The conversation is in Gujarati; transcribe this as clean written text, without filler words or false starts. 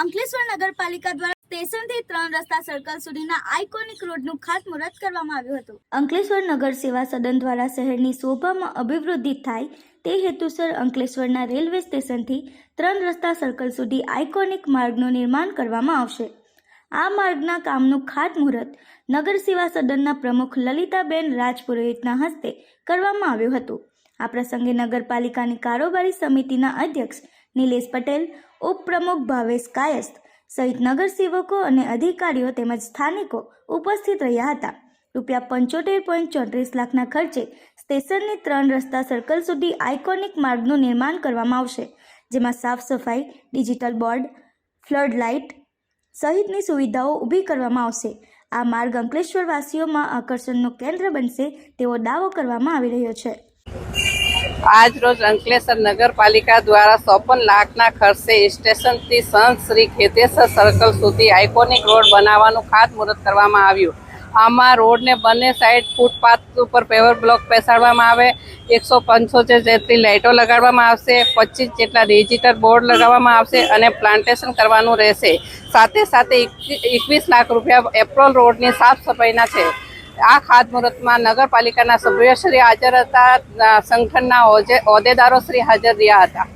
અંકલેશ્વર નગરપાલિકા દ્વારા સ્ટેશનથી 3 રસ્તા સર્કલ સુધીના આઇકોનિક રોડનું ખાતમુહૂર્ત કરવામાં આવ્યું હતું। અંકલેશ્વર નગર સેવા સદન દ્વારા શહેરની શોભામાં અભિવૃદ્ધિ થાય તે હેતુસર અંકલેશ્વરના રેલવે સ્ટેશનથી 3 રસ્તા સર્કલ સુધી આઇકોનિક માર્ગનું નિર્માણ કરવામાં આવશે। આ માર્ગના કામનું ખાતમુહૂર્ત નગર સેવા સદનના પ્રમુખ લલિતાબેન રાજપુરોહિતના હસ્તે કરવામાં આવ્યું હતું। આ પ્રસંગે નગરપાલિકાની કારોબારી સમિતિના અધ્યક્ષ નિલેશ પટેલ, ઉપપ્રમુખ ભાવેશ કાયસ્થ સહિત નગરસેવકો અને અધિકારીઓ તેમજ સ્થાનિકો ઉપસ્થિત રહ્યા હતા। ₹75.34 લાખના ખર્ચે સ્ટેશનની 3 રસ્તા સર્કલ સુધી આઇકોનિક માર્ગનું નિર્માણ કરવામાં આવશે, જેમાં સાફ સફાઈ, ડિજિટલ બોર્ડ, ફ્લડ લાઇટ સહિતની સુવિધાઓ ઊભી કરવામાં આવશે। આ માર્ગ અંકલેશ્વરવાસીઓમાં આકર્ષણનું કેન્દ્ર બનશે તેવો દાવો કરવામાં આવી રહ્યો છે। આજ રોજ અંકલેશ્વર નગરપાલિકા દ્વારા 54 લાખના ખર્ચે સ્ટેશનથી સંત શ્રી ખેતેશ્વર સર્કલ સુધી આઇકોનિક રોડ બનાવવાનું ખાતમુહૂર્ત કરવામાં આવ્યું। આમાં રોડને બંને સાઈડ ફૂટપાથ ઉપર પેવર બ્લોક બેસાડવામાં આવે, 175 જેટલી લાઇટો લગાડવામાં આવશે, 25 જેટલા ડિજિટલ બોર્ડ લગાવવામાં આવશે અને પ્લાન્ટેશન કરવાનું રહેશે। સાથે સાથે 21 લાખ રૂપિયા એપ્રોલ રોડની સાફ સફાઈના છે। આ ખાતમુહૂર્તમાં નગરપાલિકાના સભ્યશ્રી હાજર હતા, સંગઠનના હોદ્દેદારો શ્રી હાજર રહ્યા હતા।